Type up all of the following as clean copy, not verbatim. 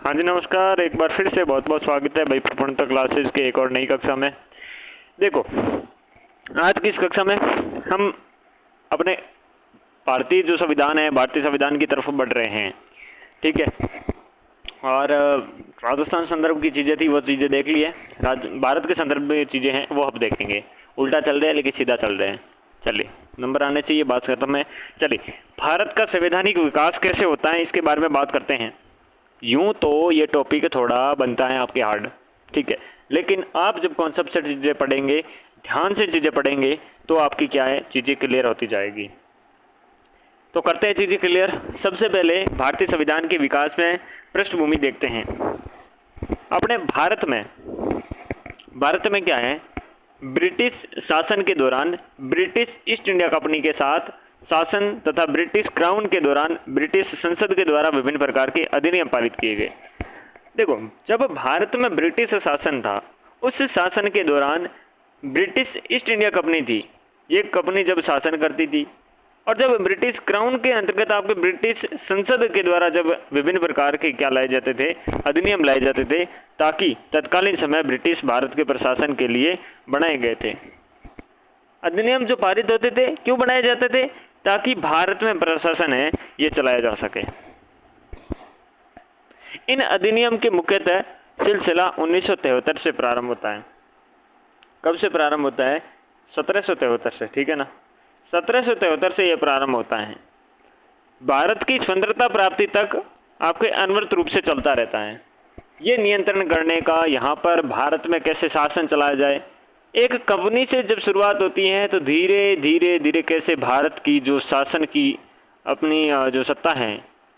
हाँ जी नमस्कार, एक बार फिर से बहुत बहुत स्वागत है भाई प्रपूर्णता क्लासेस के एक और नई कक्षा में। देखो, आज की इस कक्षा में हम अपने भारतीय जो संविधान है, भारतीय संविधान की तरफ बढ़ रहे हैं। ठीक है। और राजस्थान संदर्भ की चीज़ें थी, वो चीज़ें देख ली है। भारत के संदर्भ में चीज़ें हैं वो हम देखेंगे। उल्टा चल रहे हैं लेकिन सीधा चल रहे हैं। चलिए, नंबर आने चाहिए, बात खत्म है। चलिए, भारत का संवैधानिक विकास कैसे होता है इसके बारे में बात करते हैं। यूं तो ये टॉपिक थोड़ा बनता है आपके हार्ड, ठीक है, लेकिन आप जब कॉन्सेप्ट से चीज़ें पढ़ेंगे, ध्यान से चीज़ें पढ़ेंगे, तो आपकी क्या है, चीज़ें क्लियर होती जाएगी। तो करते हैं चीज़ें क्लियर। सबसे पहले भारतीय संविधान के विकास में पृष्ठभूमि देखते हैं। अपने भारत में क्या है, ब्रिटिश शासन के दौरान ब्रिटिश ईस्ट इंडिया कंपनी के साथ शासन तथा ब्रिटिश क्राउन के दौरान ब्रिटिश संसद के द्वारा विभिन्न प्रकार के अधिनियम पारित किए गए। देखो, जब भारत में ब्रिटिश शासन था, उस शासन के दौरान ब्रिटिश ईस्ट इंडिया कंपनी थी, ये कंपनी जब शासन करती थी, और जब ब्रिटिश क्राउन के अंतर्गत आपके ब्रिटिश संसद के द्वारा जब विभिन्न प्रकार के क्या लाए जाते थे, अधिनियम लाए जाते थे, ताकि तत्कालीन समय ब्रिटिश भारत के प्रशासन के लिए बनाए गए थे। अधिनियम जो पारित होते थे क्यों बनाए जाते थे, ताकि भारत में प्रशासन है ये चलाया जा सके। इन अधिनियम के मुख्यतः सिलसिला 1973 से प्रारंभ होता है। कब से प्रारंभ होता है? 1773 से, ठीक है ना। 1773 से यह प्रारंभ होता है। भारत की स्वतंत्रता प्राप्ति तक आपके अनवरत रूप से चलता रहता है। ये नियंत्रण करने का, यहाँ पर भारत में कैसे शासन चलाया जाए, एक कंपनी से जब शुरुआत होती है तो धीरे धीरे धीरे कैसे भारत की जो शासन की अपनी जो सत्ता है,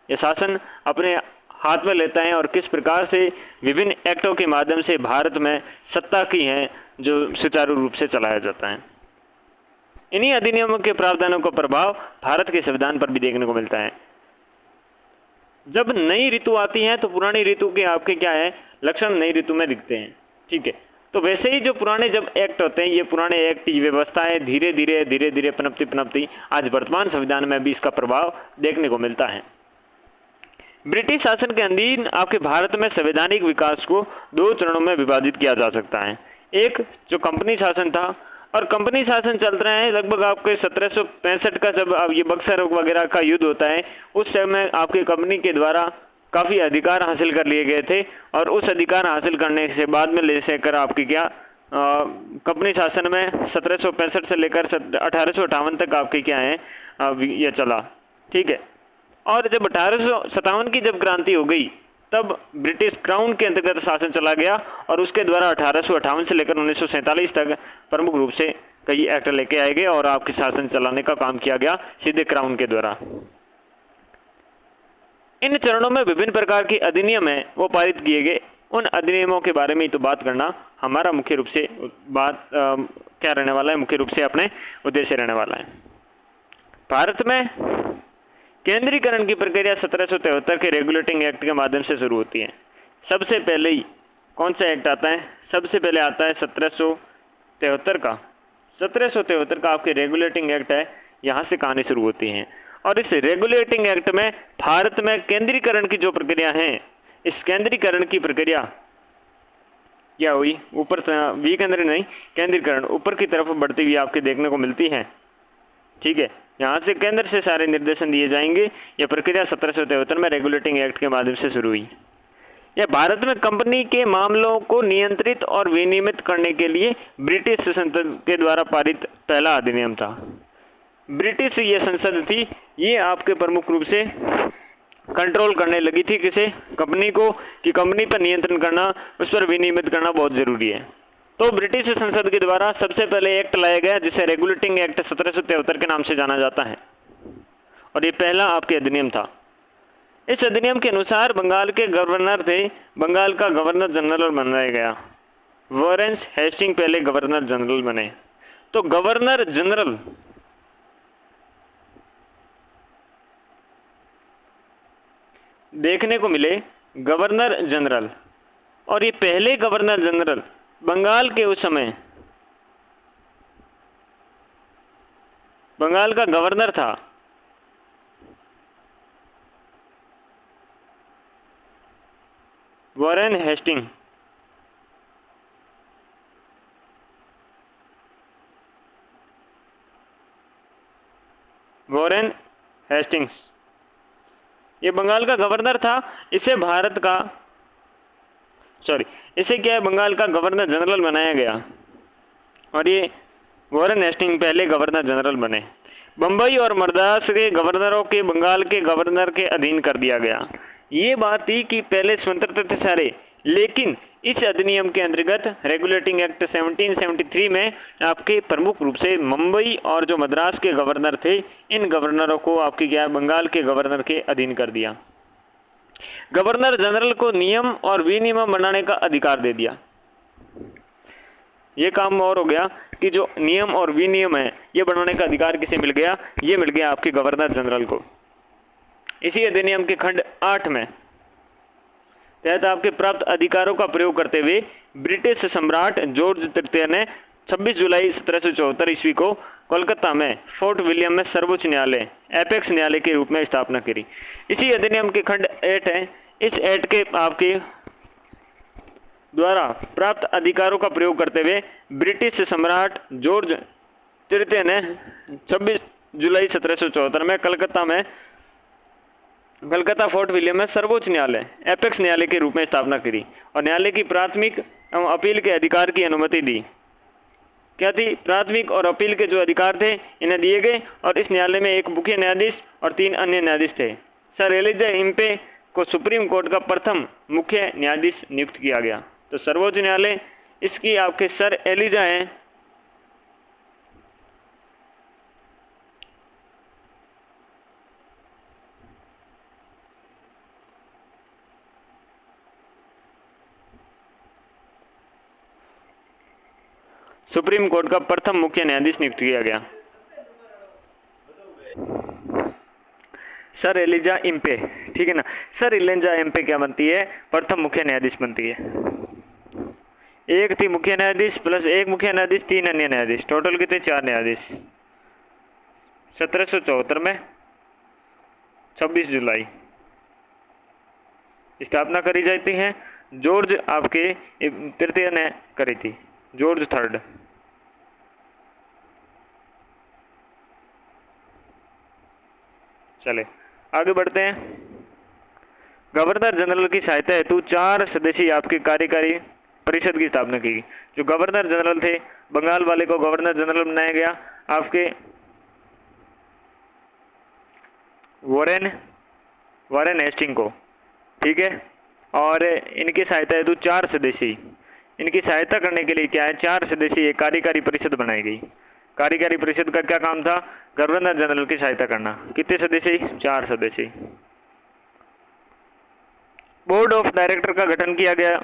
ये शासन अपने हाथ में लेता है, और किस प्रकार से विभिन्न एक्टों के माध्यम से भारत में सत्ता की है जो सुचारू रूप से चलाया जाता है। इन्हीं अधिनियमों के प्रावधानों का प्रभाव भारत के संविधान पर भी देखने को मिलता है। जब नई ऋतु आती है तो पुरानी ऋतु के आपके क्या है, लक्षण नई ऋतु में दिखते हैं। ठीक है, तो वैसे ही जो पुराने जब एक्ट होते हैं, ये पुराने एक्ट की व्यवस्थाएं धीरे धीरे पनपती आज वर्तमान संविधान में भी इसका प्रभाव देखने को मिलता है। ब्रिटिश शासन के अधीन आपके भारत में संवैधानिक विकास को दो चरणों में विभाजित किया जा सकता है। एक जो कंपनी शासन था, और कंपनी शासन चल रहे हैं लगभग आपके 1765 का, जब अब ये बक्सर वगैरह का युद्ध होता है, उस समय आपके कंपनी के द्वारा काफ़ी अधिकार हासिल कर लिए गए थे, और उस अधिकार हासिल करने से बाद में ले कर आपकी क्या कंपनी शासन में 1765 से लेकर 1858 तक आपकी क्या है ये चला। ठीक है, और जब 1857 की जब क्रांति हो गई, तब ब्रिटिश क्राउन के अंतर्गत शासन चला गया, और उसके द्वारा 1858 से लेकर 1947 तक प्रमुख रूप से कई एक्ट लेके आए गए, और आपके शासन चलाने का काम किया गया सीधे क्राउन के द्वारा। इन चरणों में विभिन्न प्रकार के अधिनियम है वो पारित किए गए। उन अधिनियमों के बारे में ही तो बात करना हमारा मुख्य रूप से क्या रहने वाला है, मुख्य रूप से अपने उद्देश्य रहने वाला है। भारत में केंद्रीकरण की प्रक्रिया 1773 के रेगुलेटिंग एक्ट के माध्यम से शुरू होती है। सबसे पहले ही कौन सा एक्ट आता है? सबसे पहले आता है 1773 का। 1773 का आपके रेगुलेटिंग एक्ट है, यहाँ से कहानी शुरू होती है। और इस रेगुलेटिंग एक्ट में भारत में केंद्रीकरण की जो प्रक्रिया है, इस केंद्रीकरण की प्रक्रिया क्या हुई, ऊपर विकेंद्र नहीं, केंद्रीकरण ऊपर की तरफ बढ़ती हुई आपके देखने को मिलती है। ठीक है, यहाँ से केंद्र से सारे निर्देशन दिए जाएंगे। यह प्रक्रिया 1773 में रेगुलेटिंग एक्ट के माध्यम से शुरू हुई। यह भारत में कंपनी के मामलों को नियंत्रित और विनियमित करने के लिए ब्रिटिश संसद के द्वारा पारित पहला अधिनियम था। ब्रिटिश ये संसद थी, ये आपके प्रमुख रूप से कंट्रोल करने लगी थी किसे, कंपनी को, कि कंपनी पर नियंत्रण करना, उस पर विनियमित करना बहुत ज़रूरी है। तो ब्रिटिश संसद के द्वारा सबसे पहले एक्ट लाया गया जिसे रेगुलेटिंग एक्ट 1773 के नाम से जाना जाता है, और ये पहला आपके अधिनियम था। इस अधिनियम के अनुसार बंगाल के गवर्नर थे, बंगाल का गवर्नर जनरल बनाया गया। वॉरेंस हेस्टिंग पहले गवर्नर जनरल बने। तो गवर्नर जनरल देखने को मिले, गवर्नर जनरल, और ये पहले गवर्नर जनरल बंगाल के उस समय बंगाल का गवर्नर था। वॉरेन हेस्टिंग, वॉरेन हेस्टिंग्स ये बंगाल का गवर्नर था। इसे भारत का इसे क्या है, बंगाल का गवर्नर जनरल बनाया गया और ये वॉरेन हेस्टिंग पहले गवर्नर जनरल बने। बम्बई और मद्रास के गवर्नरों के बंगाल के गवर्नर के अधीन कर दिया गया। ये बात थी कि पहले स्वतंत्र थे सारे, लेकिन इस अधिनियम के अंतर्गत रेगुलेटिंग एक्ट 1773 में आपके प्रमुख रूप से मुंबई और जो मद्रास के गवर्नर थे, इन गवर्नरों को आपकी क्या बंगाल के गवर्नर के अधीन कर दिया। गवर्नर जनरल को नियम और विनियम बनाने का अधिकार दे दिया। ये काम और हो गया कि जो नियम और विनियम है ये बनाने का अधिकार किसे मिल गया, ये मिल गया आपके गवर्नर जनरल को। इसी अधिनियम के खंड 8 में तहत आपके प्राप्त अधिकारों का प्रयोग करते हुए ब्रिटिश सम्राट जॉर्ज तृतीय ने 26 जुलाई 1774 ईस्वी को कोलकाता में फोर्ट विलियम में सर्वोच्च न्यायालय एपेक्स न्यायालय के रूप में स्थापना करी। इसी अधिनियम के खंड 8 है। इस एक्ट के आपके द्वारा प्राप्त अधिकारों का प्रयोग करते हुए ब्रिटिश सम्राट जॉर्ज तृतीय ने 26 जुलाई 1774 में कलकत्ता फोर्ट विलियम में सर्वोच्च न्यायालय एपेक्स न्यायालय के रूप में स्थापना करी और न्यायालय की प्राथमिक एवं अपील के अधिकार की अनुमति दी। क्या थी? प्राथमिक और अपील के जो अधिकार थे इन्हें दिए गए और इस न्यायालय में एक मुख्य न्यायाधीश और 3 अन्य न्यायाधीश थे। सर एलिजा इम्पे को सुप्रीम कोर्ट का प्रथम मुख्य न्यायाधीश नियुक्त किया गया। तो सर्वोच्च न्यायालय इसकी आपके सर एलिजा हैं। सुप्रीम कोर्ट का प्रथम मुख्य न्यायाधीश नियुक्त किया गया सर एलिजा इम्पे, ठीक है ना। सर एलिजा इम्पे क्या बनती है? प्रथम मुख्य न्यायाधीश बनती है। एक थी मुख्य न्यायाधीश प्लस एक मुख्य न्यायाधीश 3 अन्य न्यायाधीश, टोटल कितने? 4 न्यायाधीश। 1774 में 26 जुलाई स्थापना करी जाती है। जॉर्ज आपके तृतीय ने करी थी, जॉर्ज थर्ड। चले आगे बढ़ते हैं। गवर्नर जनरल की सहायता हेतु 4 सदस्यीय आपकी कार्यकारी परिषद की स्थापना की। जो गवर्नर जनरल थे बंगाल वाले को गवर्नर जनरल बनाया गया आपके वॉरेन हेस्टिंग को, ठीक है। और इनकी सहायता हेतु 4 सदस्यीय, इनकी सहायता करने के लिए क्या है, 4 सदस्यीय कार्यकारी परिषद बनाई गई। कार्यकारी परिषद का क्या काम था? गवर्नर जनरल की सहायता करना। कितने सदस्य? 4 सदस्य। बोर्ड ऑफ डायरेक्टर का गठन किया गया।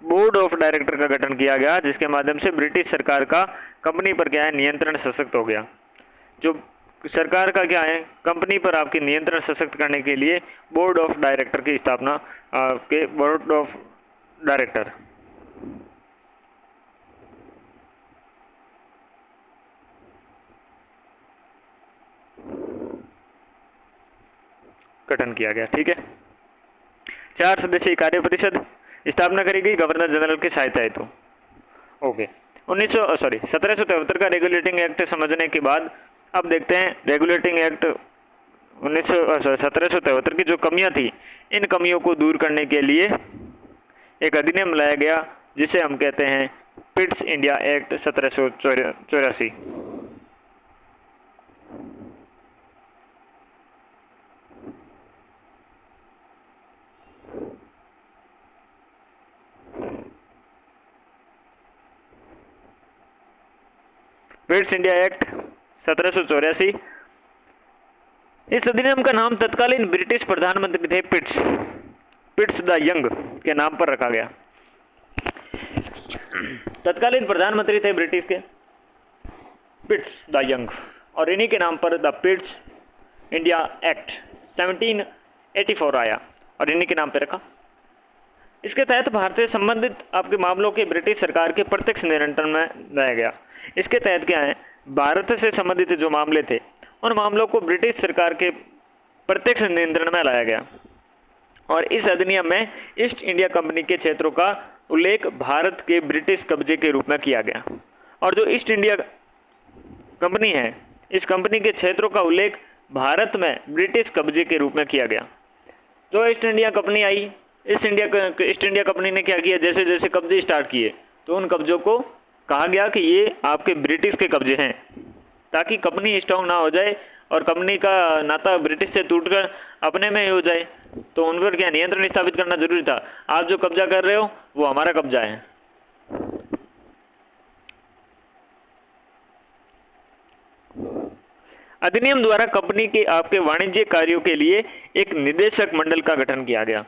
बोर्ड ऑफ डायरेक्टर का गठन किया गया जिसके माध्यम से ब्रिटिश सरकार का कंपनी पर क्या है, नियंत्रण सशक्त हो गया। जो सरकार का क्या है, कंपनी पर आपके नियंत्रण सशक्त करने के लिए बोर्ड ऑफ डायरेक्टर की स्थापना के बोर्ड ऑफ डायरेक्टर गठन किया गया, ठीक है। 4 सदस्यीय कार्य परिषद स्थापना करी गई गवर्नर जनरल की सहायता हेतु। ओके 1773 का रेगुलेटिंग एक्ट समझने के बाद अब देखते हैं रेगुलेटिंग एक्ट 1773 की जो कमियां थी, इन कमियों को दूर करने के लिए एक अधिनियम लाया गया जिसे हम कहते हैं Pitt's India act 1784। Pitt's India act 1784। इस अधिनियम का नाम तत्कालीन ब्रिटिश प्रधानमंत्री थे पिट्स द यंग के नाम पर रखा गया। तत्कालीन प्रधानमंत्री थे ब्रिटिश के पिट्स द यंग और इन्हीं के नाम पर द पिट्स इंडिया एक्ट 1784 आया और इन्हीं के नाम पर रखा। इसके तहत भारत से संबंधित आपके मामलों के ब्रिटिश सरकार के प्रत्यक्ष नियंत्रण में लाया गया। इसके तहत क्या है, भारत से संबंधित जो मामले थे उन मामलों को ब्रिटिश सरकार के प्रत्यक्ष नियंत्रण में लाया गया और इस अधिनियम में ईस्ट इंडिया कंपनी के क्षेत्रों का उल्लेख भारत के ब्रिटिश कब्जे के रूप में किया गया। और जो ईस्ट इंडिया कंपनी है, इस कंपनी के क्षेत्रों का उल्लेख भारत में ब्रिटिश कब्जे के रूप में किया गया। जो ईस्ट इंडिया कंपनी आई, ईस्ट इंडिया कंपनी ने क्या किया, जैसे जैसे कब्जे स्टार्ट किए तो उन कब्जों को कहा गया कि ये आपके ब्रिटिश के कब्जे हैं, ताकि कंपनी स्ट्रांग ना हो जाए और कंपनी का नाता ब्रिटिश से टूटकर अपने में ही हो जाए। तो उन पर क्या नियंत्रण स्थापित करना जरूरी था। आप जो कब्जा कर रहे हो वो हमारा कब्जा है। अधिनियम द्वारा कंपनी के आपके वाणिज्यिक कार्यों के लिए एक निदेशक मंडल का गठन किया गया।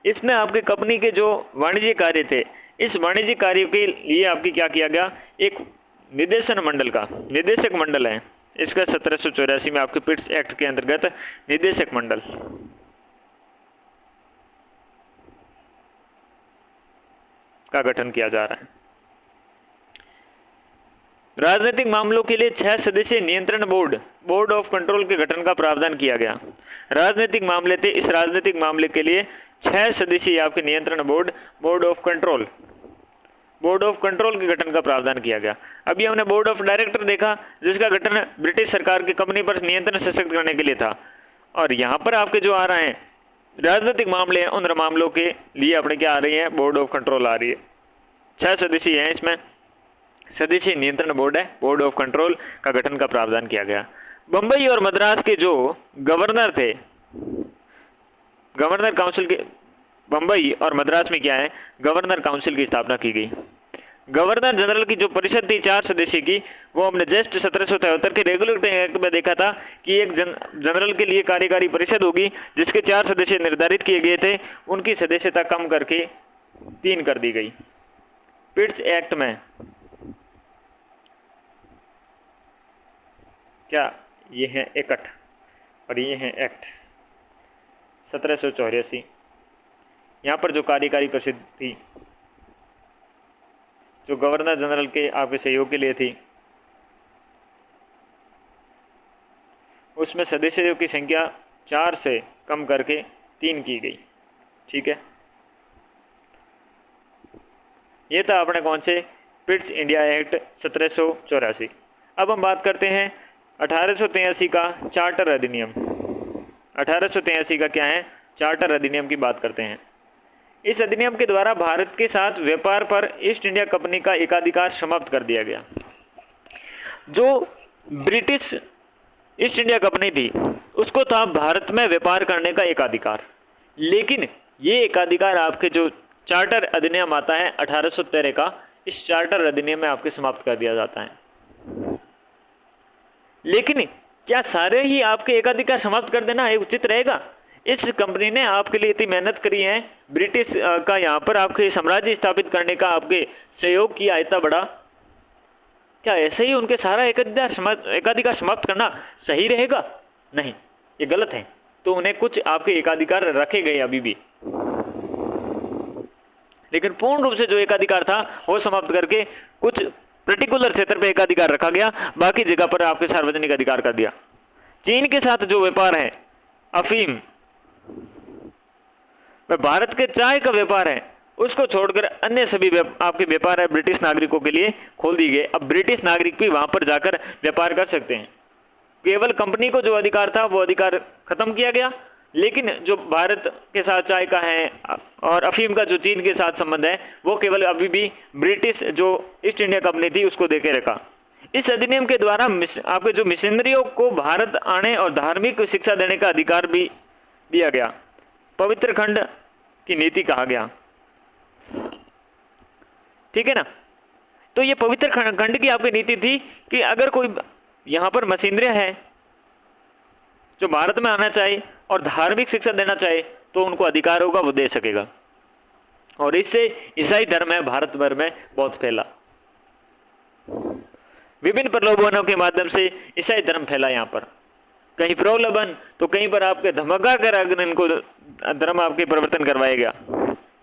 इसमें आपके कंपनी के जो वाणिज्यिक कार्य थे, इस वाणिज्यिक कार्यों के लिए आपकी क्या किया गया, एक निदेशक मंडल है। इसका 1784 में आपके पिट्स एक्ट के अंतर्गत निदेशक मंडल का गठन किया जा रहा है। राजनीतिक मामलों के लिए 6 सदस्यीय नियंत्रण बोर्ड ऑफ कंट्रोल के गठन का प्रावधान किया गया। राजनीतिक मामले थे, इस राजनीतिक मामले के लिए 6 सदस्यीय आपके नियंत्रण बोर्ड ऑफ कंट्रोल के गठन का प्रावधान किया गया। अभी हमने बोर्ड ऑफ डायरेक्टर देखा, जिसका गठन ब्रिटिश सरकार की कंपनी पर नियंत्रण सशक्त करने के लिए था। और यहाँ पर आपके जो आ रहे हैं राजनीतिक मामले हैं, उन मामलों के लिए अपने क्या आ रही है, बोर्ड ऑफ कंट्रोल आ रही है। 6 सदस्यीय हैं, इसमें सदस्यीय नियंत्रण बोर्ड है, बोर्ड ऑफ कंट्रोल का गठन का प्रावधान किया गया। बंबई और मद्रास के जो गवर्नर थे, गवर्नर काउंसिल के, बंबई और मद्रास में क्या है, गवर्नर काउंसिल की स्थापना की गई। गवर्नर जनरल की जो परिषद थी 4 सदस्य की, वो हमने जस्ट 1773 के रेगुलेटिंग एक्ट में देखा था कि एक जनरल के लिए कार्यकारी परिषद होगी जिसके 4 सदस्य निर्धारित किए गए थे। उनकी सदस्यता कम करके 3 कर दी गई। पिट्स एक्ट में क्या, ये है एकट और ये है एक्ट 1784। यहाँ पर जो कार्यकारी परिषद थी, जो गवर्नर जनरल के आपके सहयोग के लिए थी, उसमें सदस्यों की संख्या 4 से कम करके 3 की गई। ठीक है, ये था अपने कौन से, पिट्स इंडिया एक्ट 1784। अब हम बात करते हैं 1883 का चार्टर अधिनियम। 1883 का क्या है, चार्टर अधिनियम की बात करते हैं। इस अधिनियम के द्वारा भारत के साथ व्यापार पर ईस्ट इंडिया कंपनी का एकाधिकार समाप्त कर दिया गया। जो ब्रिटिश ईस्ट इंडिया कंपनी थी उसको था भारत में व्यापार करने का एकाधिकार, लेकिन ये एकाधिकार आपके जो चार्टर अधिनियम आता है 1813 का, इस चार्टर अधिनियम में आपके समाप्त कर दिया जाता है। लेकिन क्या सारे ही आपके एकाधिकार समाप्त कर देना एक उचित रहेगा? इस कंपनी ने आपके लिए इतनी मेहनत करी है, ब्रिटिश का यहाँ पर आपके साम्राज्य स्थापित करने का आपके सहयोग किया इतना बड़ा, क्या ऐसे ही उनके सारा एकाधिकार समाप्त करना सही रहेगा? नहीं, ये गलत है। तो उन्हें कुछ आपके एकाधिकार रखे गए अभी भी, लेकिन पूर्ण रूप से जो एकाधिकार था वो समाप्त करके कुछ पर्टिकुलर क्षेत्र पे एकाधिकार रखा गया, बाकी जगह पर आपके सार्वजनिक अधिकार कर दिया। चीन के साथ जो व्यापार है, अफीम, भारत के चाय का व्यापार है, उसको छोड़कर अन्य सभी आपके व्यापार है ब्रिटिश नागरिकों के लिए खोल दी गए। अब ब्रिटिश नागरिक भी वहां पर जाकर व्यापार कर सकते हैं। केवल कंपनी को जो अधिकार था वो अधिकार खत्म किया गया, लेकिन जो भारत के साथ चाय का है और अफीम का जो चीन के साथ संबंध है वो केवल अभी भी ब्रिटिश जो ईस्ट इंडिया कंपनी थी उसको देके रखा। इस अधिनियम के द्वारा आपके जो मिशनरियों को भारत आने और धार्मिक शिक्षा देने का अधिकार भी दिया गया। पवित्र खंड की नीति कहा गया। ठीक है ना, तो ये पवित्र खंड की आपकी नीति थी कि अगर कोई यहाँ पर मशीनरियाँ है जो भारत में आना चाहे और धार्मिक शिक्षा देना चाहे तो उनको अधिकार होगा, वो दे सकेगा। और इससे ईसाई धर्म है भारत भर में बहुत फैला। विभिन्न प्रलोभनों के माध्यम से ईसाई धर्म फैला। यहाँ पर कहीं प्रलोभन तो कहीं पर आपके धमका कर अगर इनको धर्म आपके परिवर्तन करवाया गया।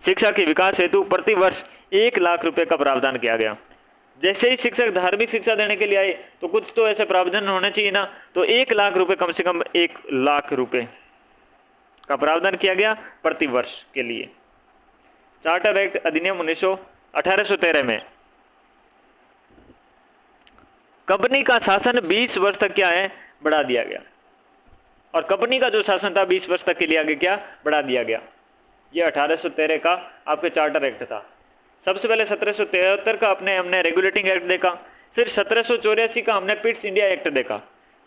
शिक्षा के विकास हेतु प्रति वर्ष 1 लाख रुपए का प्रावधान किया गया। जैसे ही शिक्षक धार्मिक शिक्षा देने के लिए आए तो कुछ तो ऐसे प्रावधान होने चाहिए ना, तो 1 लाख रुपए, कम से कम 1 लाख रुपए का प्रावधान किया गया प्रति वर्ष के लिए। चार्टर एक्ट अधिनियम 1813 में कंपनी का शासन 20 वर्ष तक क्या है, बढ़ा दिया गया। और कंपनी का जो शासन था 20 वर्ष तक के लिए आगे क्या बढ़ा दिया गया। ये 1813 का आपके चार्टर एक्ट था। सबसे पहले 1773 का हमने रेगुलेटिंग एक्ट देखा, फिर 1784 का हमने पिट्स इंडिया एक्ट देखा,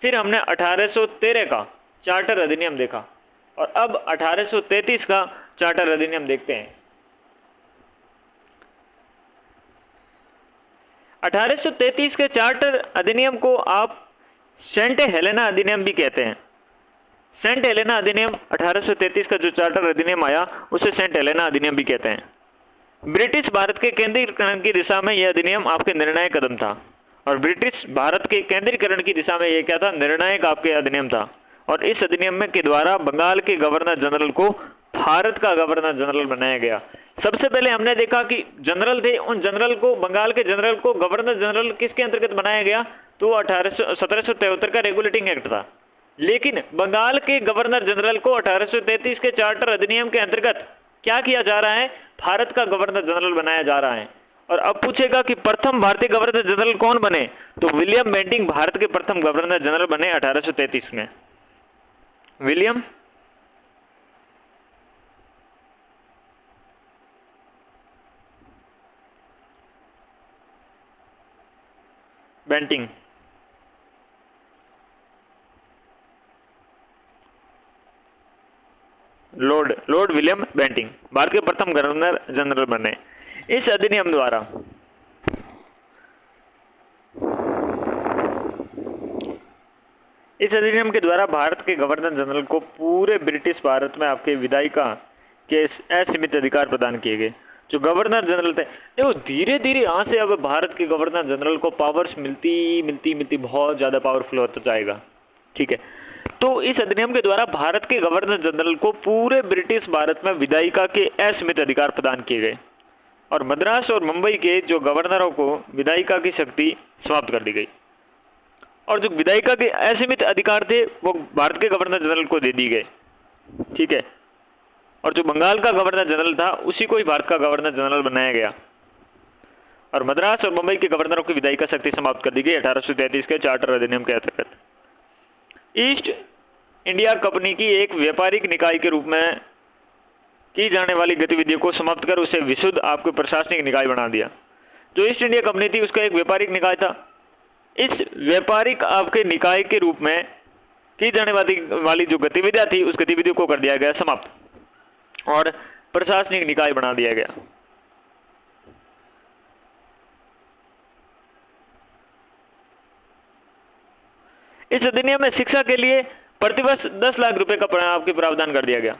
फिर हमने 1813 का चार्टर अधिनियम देखा, और अब 1833 का चार्टर अधिनियम देखते हैं। 1833 के चार्टर अधिनियम को आप सेंट हेलेना अधिनियम भी कहते हैं। सेंट हेलेना अधिनियम 1833 का जो चार्टर अधिनियम आया उसे सेंट हेलेना अधिनियम भी कहते हैं। ब्रिटिश भारत के केंद्रीकरण की दिशा में यह अधिनियम आपके निर्णायक कदम था, और ब्रिटिश भारत के केंद्रीकरण की दिशा में यह क्या था, निर्णायक आपके अधिनियम था। और इस अधिनियम के द्वारा बंगाल के गवर्नर जनरल को भारत का गवर्नर जनरल बनाया गया। सबसे पहले हमने देखा कि जनरल थे, उन जनरल को, बंगाल के जनरल को गवर्नर जनरल किसके अंतर्गत बनाया गया, तो 1773 का रेगुलेटिंग एक्ट था। लेकिन बंगाल के गवर्नर जनरल को 1833 के चार्टर अधिनियम के अंतर्गत क्या किया जा रहा है, भारत का गवर्नर जनरल बनाया जा रहा है। और अब पूछेगा कि प्रथम भारतीय गवर्नर जनरल कौन बने, तो विलियम बेंटिंक भारत के प्रथम गवर्नर जनरल बने 1833 में। William Bentinck, Lord William Bentinck Bharat के प्रथम गवर्नर जनरल बने। इस अधिनियम द्वारा के द्वारा भारत के गवर्नर जनरल को पूरे ब्रिटिश भारत में आपके विधायिका के असीमित अधिकार प्रदान किए गए। जो गवर्नर जनरल थे, देखो धीरे धीरे यहाँ से अब भारत के गवर्नर जनरल को पावर्स मिलती बहुत ज़्यादा पावरफुल होता जाएगा। ठीक है, तो इस अधिनियम के द्वारा भारत के गवर्नर जनरल को पूरे ब्रिटिश भारत में विधायिका के असीमित अधिकार प्रदान किए गए, और मद्रास और मुंबई के जो गवर्नरों को विधायिका की शक्ति समाप्त कर दी गई, और जो विधायिका के असीमित अधिकार थे वो भारत के गवर्नर जनरल को दे दी गए। ठीक है, और जो बंगाल का गवर्नर जनरल था उसी को ही भारत का गवर्नर जनरल बनाया गया, और मद्रास और मुंबई के गवर्नरों की विधायिका शक्ति समाप्त कर दी गई 1833 के चार्टर अधिनियम के अंतर्गत। ईस्ट इंडिया कंपनी की एक व्यापारिक निकाय के रूप में की जाने वाली गतिविधियों को समाप्त कर उसे विशुद्ध आपको प्रशासनिक निकाय बना दिया। जो ईस्ट इंडिया कंपनी थी उसका एक व्यापारिक निकाय था। इस व्यापारिक आपके निकाय के रूप में की जाने वाली जो गतिविधियां थी उस गतिविधियों को कर दिया गया समाप्त, और प्रशासनिक निकाय बना दिया गया। इस अधिनियम में शिक्षा के लिए प्रतिवर्ष 10 लाख रुपए का आपके प्रावधान कर दिया गया।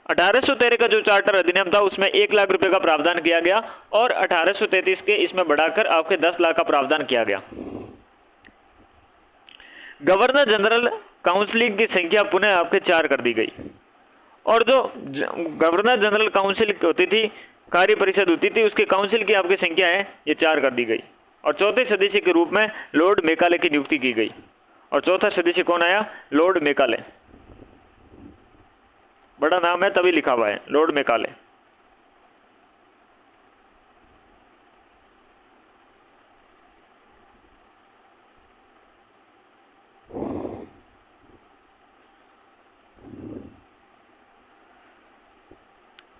1813 का जो चार्टर अधिनियम था उसमें 1 लाख रुपए का प्रावधान किया गया, और 1833 के इसमें बढ़ाकर आपके 10 लाख का प्रावधान किया गया। गवर्नर जनरल काउंसिल की संख्या पुनः आपके 4 कर दी गई, और जो गवर्नर जनरल काउंसिल होती थी, कार्य परिषद होती थी, उसके काउंसिल की आपकी संख्या है ये 4 कर दी गई, और चौथे सदस्य के रूप में लॉर्ड मेकाले की नियुक्ति की गई। और चौथा सदस्य कौन आया, लॉर्ड मेकाले। बड़ा नाम है तभी लिखा हुआ है Lord Macaulay.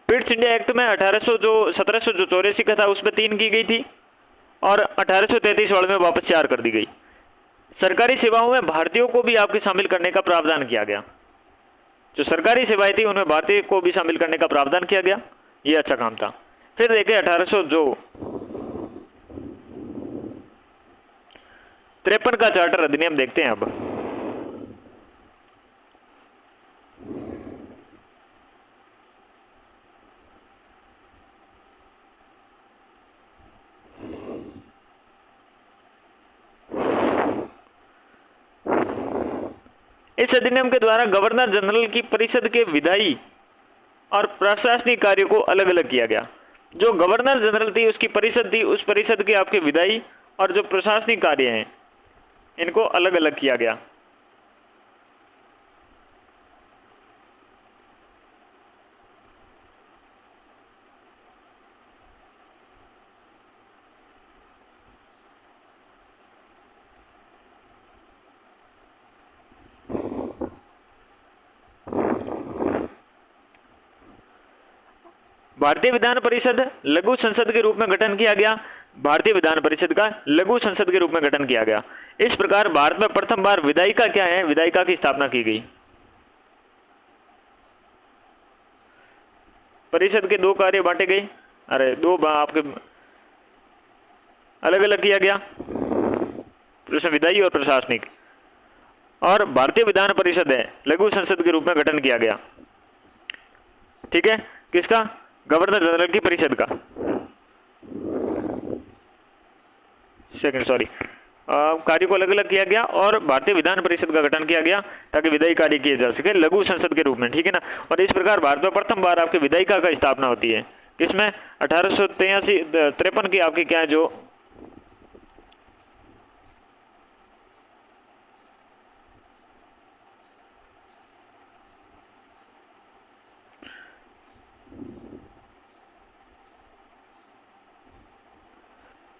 Pitt's India act में 1784 का था उसमें 3 की गई थी, और 1833 वाले में वापस 4 कर दी गई। सरकारी सेवाओं में भारतीयों को भी आपके शामिल करने का प्रावधान किया गया। जो सरकारी सेवाएं थी उनमें भारतीय को भी शामिल करने का प्रावधान किया गया, ये अच्छा काम था। फिर देखें 1853 का चार्टर अधिनियम देखते हैं। अब इस अधिनियम के द्वारा गवर्नर जनरल की परिषद के विधायी और प्रशासनिक कार्यों को अलग अलग किया गया। जो गवर्नर जनरल थी उसकी परिषद थी, उस परिषद के आपके विधायी और जो प्रशासनिक कार्य हैं इनको अलग अलग किया गया। भारतीय विधान परिषद लघु संसद के रूप में गठन किया गया। भारतीय विधान परिषद का लघु संसद के रूप में गठन किया गया। इस प्रकार भारत में प्रथम बार विधायिका क्या है, विधायिका की स्थापना की गई। परिषद के दो कार्य बांटे गए, दो आपके अलग अलग किया गया, विधायी और प्रशासनिक। और भारतीय विधान परिषद है लघु संसद के रूप में गठन किया गया। ठीक है, किसका? गवर्नर जनरल की परिषद का। कार्य को अलग अलग किया गया और भारतीय विधान परिषद का गठन किया गया ताकि विधायी कार्य किए जा सके लघु संसद के रूप में। ठीक है ना। और इस प्रकार भारत में प्रथम बार आपकी विधायिका का स्थापना होती है। किसमें? 1853 की आपकी क्या है जो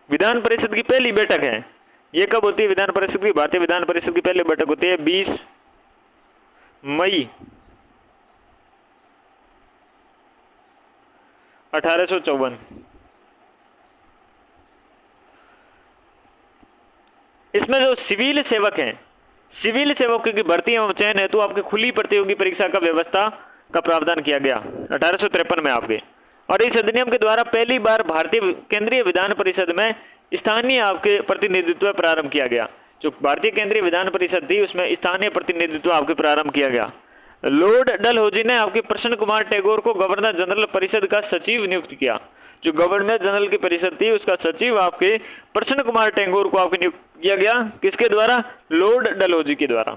विधान परिषद की पहली बैठक है। ये कब होती है विधान परिषद की? भारतीय विधान परिषद की पहली बैठक होती है 20 मई 1854। इसमें जो सिविल सेवक हैं, सिविल सेवकों की भर्ती एवं चयन हेतु आपके खुली प्रतियोगी परीक्षा का व्यवस्था का प्रावधान किया गया 1853 में आपके। और इस अधिनियम के द्वारा पहली बार भारतीय केंद्रीय विधान परिषद में स्थानीय आपके प्रतिनिधित्व प्रारंभ किया गया। जो भारतीय केंद्रीय विधान परिषद थी उसमें स्थानीय प्रतिनिधित्व आपके प्रारंभ किया गया। लॉर्ड डलहौजी ने आपके प्रसन्न कुमार टैगोर को गवर्नर जनरल परिषद का सचिव नियुक्त किया। जो गवर्नर जनरल की परिषद थी उसका सचिव आपके प्रसन्न कुमार टैगोर को आपके नियुक्त किया गया। किसके द्वारा? लॉर्ड डलहौजी के द्वारा।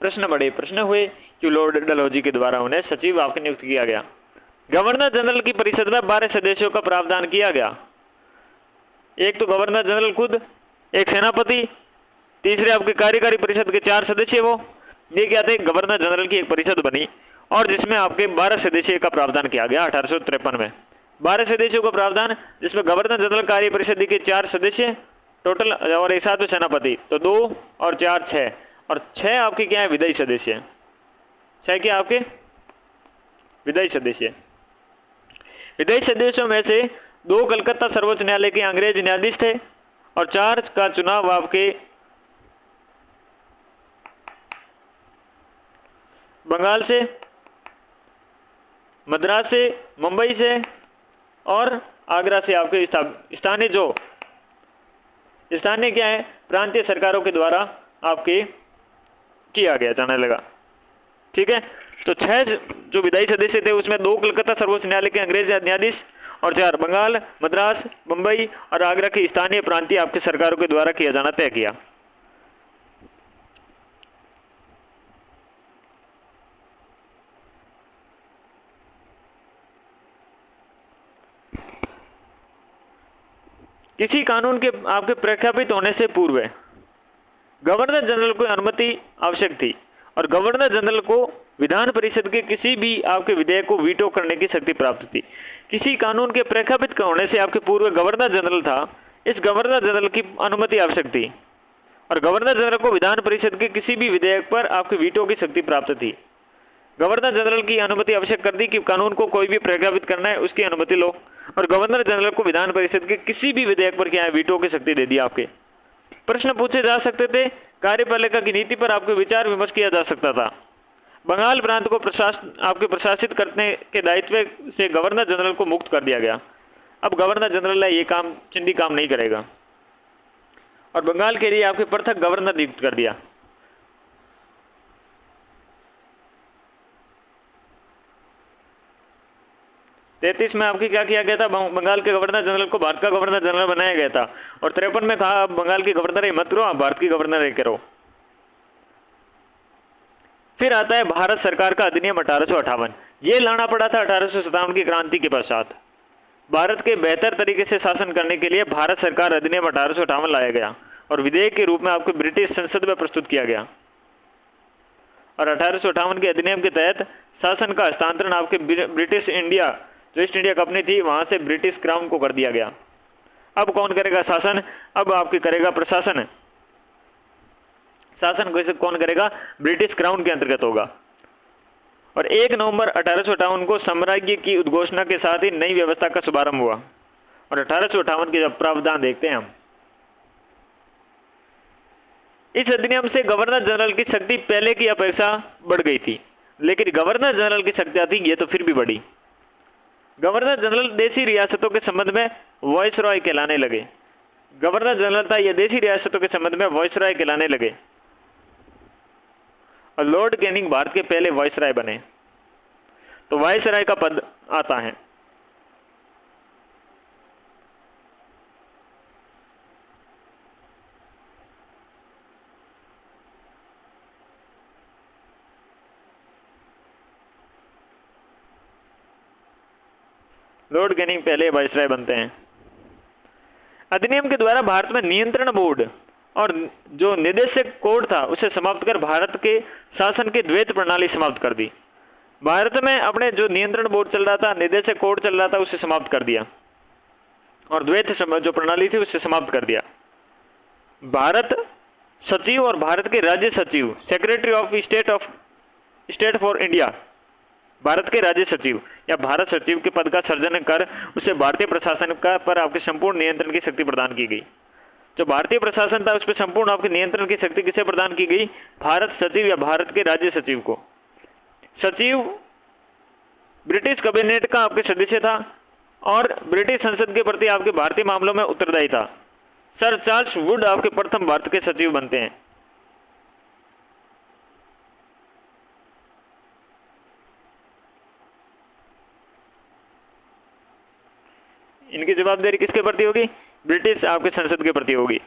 प्रश्न हुए कि लॉर्ड डलहौजी के द्वारा उन्हें सचिव आपके नियुक्त किया गया। गवर्नर जनरल की परिषद में 12 सदस्यों का प्रावधान किया गया। एक तो गवर्नर जनरल खुद, एक सेनापति, तीसरे आपके कार्यकारी परिषद के 4 सदस्य। वो ये क्या थे? गवर्नर जनरल की एक परिषद बनी और जिसमें आपके 12 सदस्य का प्रावधान किया गया 1853 में। 12 सदस्यों का प्रावधान, जिसमें गवर्नर जनरल कार्य परिषद के 4 सदस्य टोटल और एक साथ में सेनापति, तो 2 और 4 6, और 6 आपके क्या है? विधायी सदस्य। 6 क्या आपके? विधायी सदस्य। विधायी सदस्यों में से 2 कलकत्ता सर्वोच्च न्यायालय के अंग्रेज न्यायाधीश थे और 4 का चुनाव आपके बंगाल से, मद्रास से, मुंबई से और आगरा से आपके स्थानीय क्या है? प्रांतीय सरकारों के द्वारा आपके किया गया जाने लगा। ठीक है, तो 6 जो विधायी सदस्य थे उसमें 2 कलकत्ता सर्वोच्च न्यायालय के अंग्रेज न्यायाधीश और 4 बंगाल, मद्रास, मुंबई और आगरा की स्थानीय प्रांतीय आपके सरकारों के द्वारा किया जाना तय किया। किसी कानून के आपके प्रख्यापित होने से पूर्व गवर्नर जनरल को अनुमति आवश्यक थी और गवर्नर जनरल को विधान परिषद के किसी भी आपके विधेयक को वीटो करने की शक्ति प्राप्त थी। किसी कानून के प्रख्यापित होने से आपके पूर्व गवर्नर जनरल था, इस गवर्नर जनरल की अनुमति आवश्यक थी और गवर्नर जनरल को विधान परिषद के किसी भी विधेयक पर आपके वीटो की शक्ति प्राप्त थी। गवर्नर जनरल की अनुमति आवश्यक कर दी कि कानून को कोई भी प्रख्यापित करना है उसकी अनुमति लो, और गवर्नर जनरल को विधान परिषद के किसी भी विधेयक पर क्या है? वीटो की शक्ति दे दी आपके। प्रश्न पूछे जा सकते थे, कार्यपालिका की नीति पर आपको विचार विमर्श किया जा सकता था। बंगाल प्रांत को आपके प्रशासित करने के दायित्व से गवर्नर जनरल को मुक्त कर दिया गया। अब गवर्नर जनरल ये काम चिंदी काम नहीं करेगा और बंगाल के लिए आपके पृथक गवर्नर नियुक्त कर दिया। तैतीस में आपकी क्या किया गया था? बंगाल के गवर्नर जनरल को भारत का गवर्नर जनरल बनाया गया था और 53 में कहा आप बंगाल के गवर्नर मत करो, आप भारत की गवर्नर करो। फिर आता है भारत सरकार का अधिनियम 1858। ये लाना पड़ा था 1857 की क्रांति के पश्चात। भारत के बेहतर तरीके से शासन करने के लिए भारत सरकार अधिनियम 1858 लाया गया और विधेयक के रूप में आपको ब्रिटिश संसद में प्रस्तुत किया गया। और 1858 के अधिनियम के तहत शासन का हस्तांतरण आपके ब्रिटिश इंडिया जो ईस्ट इंडिया कंपनी थी वहां से ब्रिटिश क्राउन को कर दिया गया। अब कौन करेगा शासन? अब आपके करेगा प्रशासन। शासन कौन करेगा? ब्रिटिश क्राउन के अंतर्गत होगा। और 1 नवंबर 1858 को साम्राज्य की उद्घोषणा के साथ ही नई व्यवस्था का शुभारंभ हुआ। और 1858 के जब प्रावधान देखते हैं हम, इस अधिनियम से गवर्नर जनरल की शक्ति पहले की अपेक्षा बढ़ गई थी, लेकिन गवर्नर जनरल की शक्तियां थी ये तो फिर भी बढ़ी। गवर्नर जनरल देशी रियासतों के संबंध में वॉइसरॉय कहलाने लगे। गवर्नर जनरल था, ये देशी रियासतों के संबंध में वॉइसरॉय कहलाने लगे। और लॉर्ड कैनिंग भारत के पहले वॉइसरॉय बने। तो वॉइसरॉय का पद आता है। लॉर्ड कैनिंग पहले वाइसराय बनते हैं। अधिनियम के द्वारा भारत में नियंत्रण बोर्ड और जो निदेशक कोड था उसे समाप्त कर भारत के शासन की द्वैत प्रणाली समाप्त कर दी। भारत में अपने जो नियंत्रण बोर्ड चल रहा था, निदेशक कोड चल रहा था, उसे समाप्त कर दिया और द्वैत जो प्रणाली थी उसे समाप्त कर दिया। भारत सचिव और भारत के राज्य सचिव, secretary of state for India, Bharat के राज्य सचिव या भारत सचिव के पद का सर्जन कर उसे भारतीय प्रशासन का पर आपके संपूर्ण नियंत्रण की शक्ति प्रदान की गई। जो भारतीय प्रशासन था उस पर संपूर्ण आपके नियंत्रण की शक्ति किसे प्रदान की गई? भारत सचिव या भारत के राज्य सचिव को। सचिव ब्रिटिश कैबिनेट का आपके सदस्य था और ब्रिटिश संसद के प्रति आपके भारतीय मामलों में उत्तरदायी था। सर चार्ल्स वुड आपके प्रथम भारत के सचिव बनते हैं। इनकी जवाबदारी किसके प्रति होगी? ब्रिटिश आपके संसद के प्रति होगी।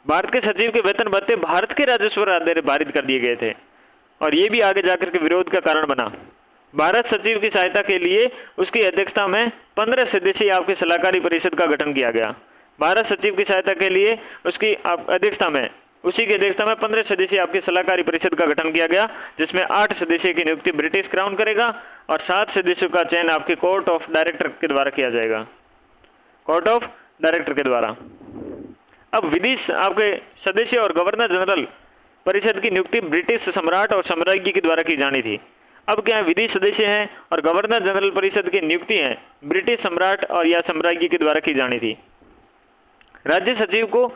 भारत के सचिव के वेतन भत्ते भारत के राजस्व पर आधारित कर दिए गए थे और ये भी आगे जाकर के विरोध का कारण बना। भारत सचिव की सहायता के लिए उसकी अध्यक्षता में 15 सदस्यीय आपकी सलाहकारी परिषद का गठन किया गया। भारत सचिव की सहायता के लिए उसकी अध्यक्षता में उसी की अध्यक्षता में 15 सदस्यीय आपकी सलाहकारी परिषद का गठन किया गया, जिसमें 8 सदस्यों की नियुक्ति ब्रिटिश क्राउन करेगा और 7 सदस्यों का चयन आपके कोर्ट ऑफ डायरेक्टर के द्वारा किया जाएगा, कोर्ट ऑफ डायरेक्टर के द्वारा। अब विधि आपके सदस्य और गवर्नर जनरल परिषद की नियुक्ति ब्रिटिश सम्राट और साम्राज्य के द्वारा की जानी थी। अब क्या है, विधि सदस्य हैं और गवर्नर जनरल परिषद की नियुक्ति है ब्रिटिश सम्राट और या साम्राज्य के द्वारा की जानी थी। राज्य सचिव को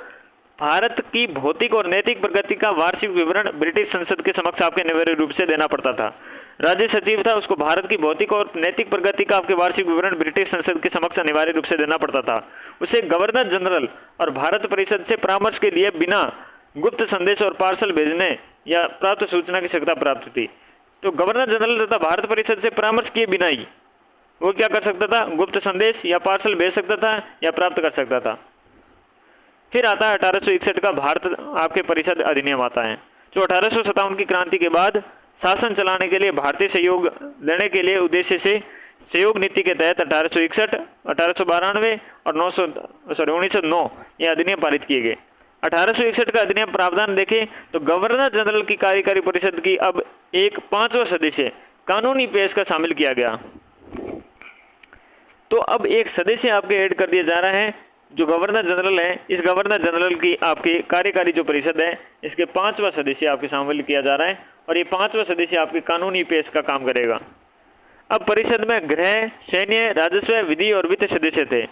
भारत की भौतिक और नैतिक प्रगति का वार्षिक विवरण ब्रिटिश संसद के समक्ष आपके अनिवार्य रूप से देना पड़ता था। राज्य सचिव था, उसको भारत की भौतिक और नैतिक प्रगति का आपके वार्षिक विवरण ब्रिटिश संसद के समक्ष अनिवार्य रूप से देना पड़ता था। उसे गवर्नर जनरल और भारत परिषद से परामर्श के लिए बिना गुप्त संदेश और पार्सल भेजने या प्राप्त सूचना की क्षमता प्राप्त थी। तो गवर्नर जनरल तथा भारत परिषद से परामर्श किए बिना ही वो क्या कर सकता था? गुप्त संदेश या पार्सल भेज सकता था या प्राप्त कर सकता था। फिर आता है 1861 का भारत आपके परिषद अधिनियम आता है, जो 1857 की क्रांति के बाद शासन चलाने के लिए भारतीय सहयोग लेने के लिए उद्देश्य से सहयोग नीति के तहत 1861, 1892 और 1909 ये अधिनियम पारित किए गए। 1861 का अधिनियम प्रावधान देखें तो गवर्नर जनरल की कार्यकारी परिषद की अब एक 5वां सदस्य कानूनी पेश का शामिल किया गया। तो अब एक सदस्य आपके ऐड कर दिया जा रहा है जो गवर्नर जनरल है। इस गवर्नर जनरल की आपकी कार्यकारी जो परिषद है इसके 5वां सदस्य आपके शामिल किया जा रहा है और ये 5वां सदस्य आपके कानूनी पेश का काम करेगा। अब परिषद में गृह, सैन्य, राजस्व, विधि और वित्त सदस्य थे।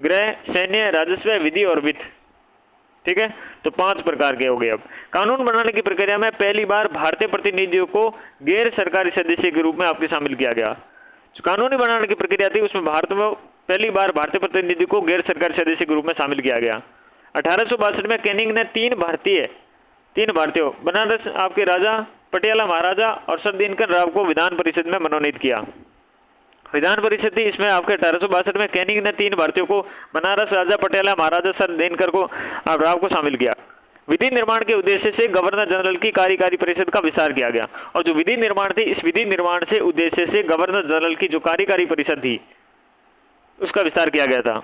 गृह, सैन्य, राजस्व, विधि और वित्त, ठीक है। तो 5 प्रकार के हो गए। अब कानून बनाने की प्रक्रिया में पहली बार भारतीय प्रतिनिधियों को गैर सरकारी सदस्य के रूप में आपके शामिल किया गया। जो कानूनी बनाने की प्रक्रिया थी उसमें भारत में पहली बार भारतीय प्रतिनिधि को गैर सरकारी सदस्य के रूप में शामिल किया गया। 1862 में कैनिंग ने 3 भारतीयों बनारस आपके राजा, पटियाला महाराजा और सर दिनकर राव को विधान परिषद में मनोनीत किया। विधान परिषद थी, इसमें आपके 1862 में कैनिंग ने 3 भारतीयों को बनारस राजा, पटियाला महाराजा, सर दिनकर को राव को शामिल किया। विधि निर्माण के उद्देश्य से गवर्नर जनरल की कार्यकारी परिषद का विस्तार किया गया और जो विधि निर्माण थी इस विधि निर्माण से उद्देश्य से गवर्नर जनरल की जो कार्यकारी परिषद थी उसका विस्तार किया गया था।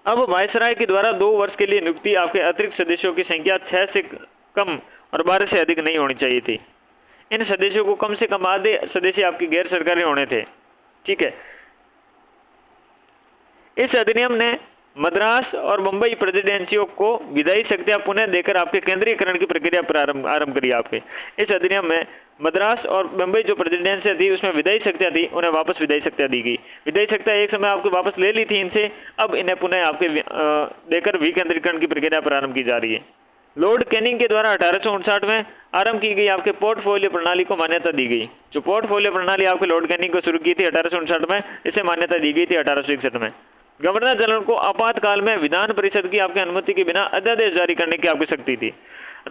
अब वायसराय के द्वारा 2 वर्ष के लिए नियुक्ति आपके अतिरिक्त सदस्यों की संख्या 6 से कम और 12 से अधिक नहीं होनी चाहिए थी। इन सदस्यों को कम से कम आधे सदस्य आपके गैर सरकारी होने थे, ठीक है। इस अधिनियम ने मद्रास और मुंबई प्रेसिडेंसियों को विधायी शक्तियां पुनः देकर आपके केंद्रीयकरण की प्रक्रिया आरंभ करी। आपके इस अधिनियम में मद्रास और मुंबई जो प्रेसिडेंसियाँ थी उसमें विधायी शक्तियाँ थी, उन्हें वापस विधायी शक्तियाँ दी गई। विधायी शक्तियाँ एक समय आपको वापस ले ली थी इनसे, अब इन्हें पुनः आपके देकर विकेंद्रीकरण की प्रक्रिया प्रारंभ की जा रही है। लॉर्ड कैनिंग के द्वारा 1859 में आरंभ की गई आपके पोर्टफोलियो प्रणाली को मान्यता दी गई। जो पोर्टफोलियो प्रणाली आपके लॉर्ड कैनिंग को शुरू की थी 1859 में, इसे मान्यता दी गई थी 1861 में। गवर्नर जनरल को आपातकाल में विधान परिषद की आपकी अनुमति के बिना अध्यादेश जारी करने की आपकी शक्ति थी।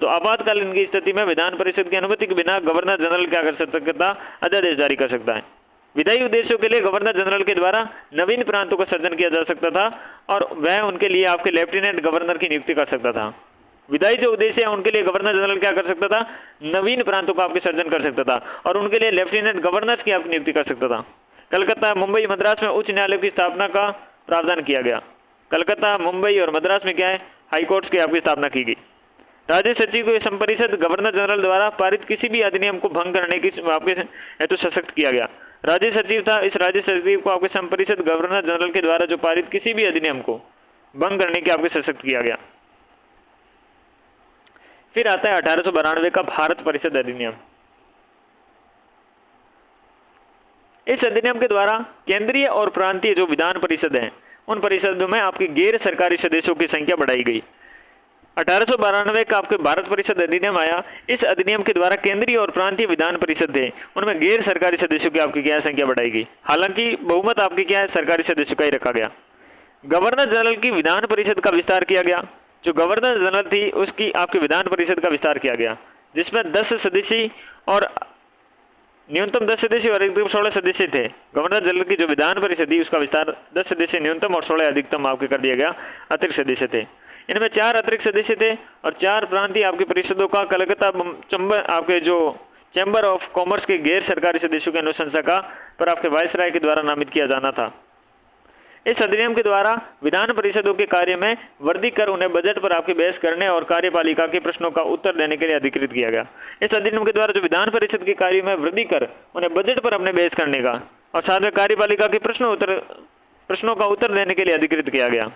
तो आपातकालीन की स्थिति में विधान परिषद की अनुमति के बिना गवर्नर जनरल क्या कर सकता था? अध्यादेश जारी कर सकता है। विधायी उद्देश्यों के लिए गवर्नर जनरल के द्वारा नवीन प्रांतों का सृजन किया जा सकता था और वह उनके लिए आपके लेफ्टिनेंट गवर्नर की नियुक्ति कर सकता था। विधायी जो उद्देश्य है उनके लिए गवर्नर जनरल क्या कर सकता था? नवीन प्रांतों का आपके सर्जन कर सकता था और उनके लिए लेफ्टिनेंट गवर्नर्स की आपकी नियुक्ति कर सकता था। कलकत्ता, मुंबई, मद्रास में उच्च न्यायालय की स्थापना का प्रावधान किया गया। कलकत्ता, मुंबई और मद्रास में क्या है? हाई कोर्ट्स की आपकी स्थापना की गई। राज्य सचिव को संपरिषद गवर्नर जनरल द्वारा पारित किसी भी अधिनियम को भंग करने की आपके हेतु सशक्त किया गया। राज्य सचिव था, इस राज्य सचिव को आपके संपरिषद गवर्नर जनरल के द्वारा जो पारित किसी भी अधिनियम को भंग करने के आपके सशक्त किया गया। फिर आता है 1892 का भारत परिषद अधिनियम। इस अधिनियम के द्वारा केंद्रीय और प्रांतीय जो विधान परिषद हैं उन परिषदों में आपके गैर सरकारी सदस्यों की संख्या बढ़ाई गई। 1892 का आपके भारत परिषद अधिनियम आया। इस अधिनियम के द्वारा केंद्रीय और प्रांतीय विधान परिषद थे उनमें गैर सरकारी सदस्यों की आपकी क्या संख्या बढ़ाई गई। हालांकि बहुमत आपकी क्या है? सरकारी सदस्यों का ही रखा गया। गवर्नर जनरल की विधान परिषद का विस्तार किया गया। जो गवर्नर जनरल थी उसकी आपके विधान परिषद का विस्तार किया गया, जिसमें 10 सदस्य और न्यूनतम 10 सदस्य और अधिकतम 16 सदस्य थे। गवर्नर जनरल की जो विधान परिषद थी उसका विस्तार 10 सदस्य न्यूनतम और 16 अधिकतम आपके कर दिया गया, अतिरिक्त सदस्य थे। इनमें 4 अतिरिक्त सदस्य थे और 4 प्रांतीय आपकी परिषदों का कलकत्ता चैम्बर आपके जो चैम्बर ऑफ कॉमर्स के गैर सरकारी सदस्यों की अनुशंसा का पर आपके वायसराय के द्वारा नामित किया जाना था। इस अधिनियम के द्वारा विधान परिषदों के कार्य में वृद्धि कर उन्हें बजट पर आपकी बहस करने और कार्यपालिका के प्रश्नों का उत्तर देने के लिए अधिकृत किया गया। इस अधिनियम के द्वारा जो विधान परिषद के कार्य में वृद्धि कर उन्हें बजट पर अपने बहस करने का और साथ में कार्यपालिका के प्रश्नों का उत्तर देने के लिए अधिकृत किया गया।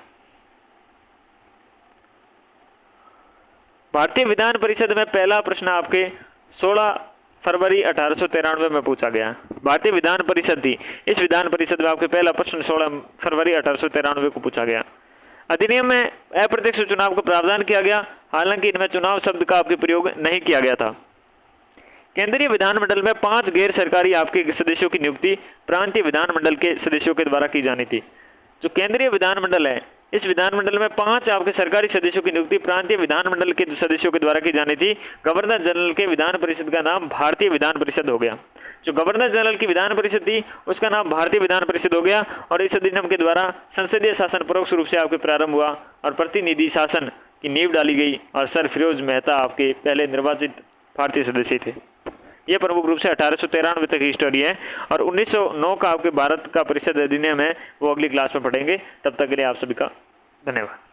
भारतीय विधान परिषद में पहला प्रश्न आपके 16 फरवरी 1893 में पूछा गया। भारतीय विधान परिषद थी, इस विधान परिषद में आपके पहला प्रश्न 16 फरवरी 1893 को पूछा गया। अधिनियम में अप्रत्यक्ष चुनाव का प्रावधान किया गया, हालांकि इनमें चुनाव शब्द का आपके प्रयोग नहीं किया गया था। केंद्रीय विधानमंडल में 5 गैर सरकारी आपके सदस्यों की नियुक्ति प्रांतीय विधानमंडल के सदस्यों के द्वारा की जानी थी। जो केंद्रीय विधानमंडल है इस विधानमंडल में 5 आपके सरकारी सदस्यों की नियुक्ति प्रांतीय विधानमंडल के सदस्यों के द्वारा की जानी थी। गवर्नर जनरल के विधान परिषद का नाम भारतीय विधान परिषद हो गया। जो गवर्नर जनरल की विधान परिषद थी उसका नाम भारतीय विधान परिषद हो गया और इस अधिनियम के द्वारा संसदीय शासन परोक्ष रूप से आपके प्रारंभ हुआ और प्रतिनिधि शासन की नींव डाली गई और सर फिरोज मेहता आपके पहले निर्वाचित भारतीय सदस्य थे। यह प्रमुख रूप से 1893 तक की स्टोरी है और 1909 का आपके भारत का परिषद अधिनियम है वो अगली क्लास में पढ़ेंगे। तब तक के लिए आप सभी का धन्यवाद।